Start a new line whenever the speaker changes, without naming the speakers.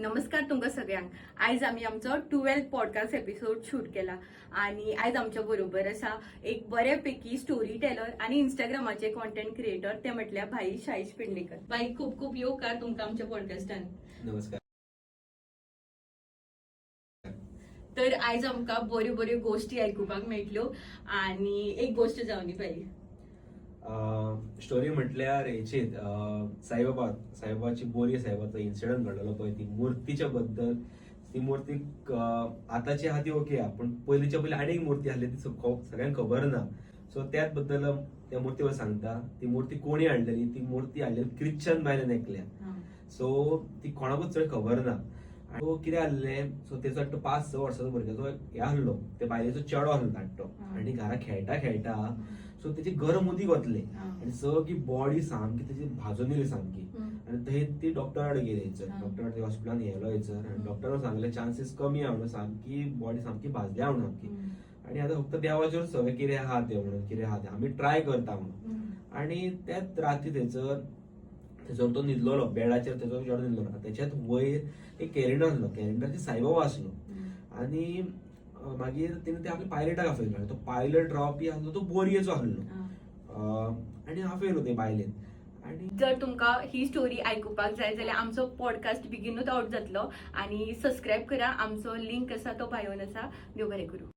नमस्कार तुमकां सगळ्यांक. आयज आमी आमचो 12th पॉडकास्ट एपिसोड शूट केला आणि आयज आमच्या बरोबर आसा एक बऱ्यापैकी स्टोरी टेलर आणि इंस्टाग्रामाचे कॉन्टेंट क्रिएटर ते म्हटल्यार भाई शाहीश पेडणेकर. भाई खूप खूप येवकार तुमकां आमच्या पॉडकास्टान.
नमस्कार.
तर आयज आमकां बऱ्यो बऱ्यो गोष्टी आयकुपाक मेळटल्यो आणि एक गोष्ट जावनी भाई.
स्टोरी म्हटल्यार हेचीच साईबाबाची बोरी साहेबाचो इन्सिडंट घडलो पळय, ती मुर्तीच्या बद्दल. ती मूर्ती आताची आहा ती ओके, पण पयलींच्या पयलीं आनी एक मूर्ती आसली ती सगळ्यांक खबर ना. सो त्याच बद्दल त्या मूर्तीवर सांगता. ती मूर्ती कोणी हाडलेली? ती मूर्ती हाडलेली ख्रिश्चन बायलेन एकल्या. सो ती कोणाकूच चड खबर ना. सो कितें जाल्लें, सो तेचो एकटो 5-6 वर्साचो भुरग्याचो हे आहलो, ते बायलेचो चेडो आहलो धाकटो. आनी घरा खेळटा खेळटा सो तेची गरम उदीक वतलें आनी सगळी बॉडी सामकी तेची भाजून येयली सामकी. आनी थंय ती डॉक्टरा कडेन गेली. डॉक्टर हॉस्पिटलान येयलो थंयसर आनी डॉक्टरान सांगलें चान्सीस कमी आहा म्हणून, सामकी बॉडी सामकी भाजल्या म्हणून सामकी. आनी आतां फक्त देवाचेर सगळें कितें आहा तें म्हणून, कितें आहा तें आमी ट्राय करता म्हणून. आनी त्याच राती थंयसर तो न्हिदलोलो बेडाचेर, तेजो चेडो न्हिदलोलो. तेच्यात वयर एक कॅलेंडर आसलो, कॅलेंडराचेर साईबाबा आसलो. आनी मागीर तिणें ते आपल्या पायलटाक आपयलो. तो पायलट रावपी आसलो तो बोरयेचो आसलो आनी आपयलो ते बायलेन. आनी
जर तुमकां ही स्टोरी आयकुपाक जाय जाल्यार आमचो पॉडकास्ट बेगीनूच आउट जातलो आणि सबस्क्राईब करा. आमचो लिंक आसा तो बायोन आसा. देव बरें करूं.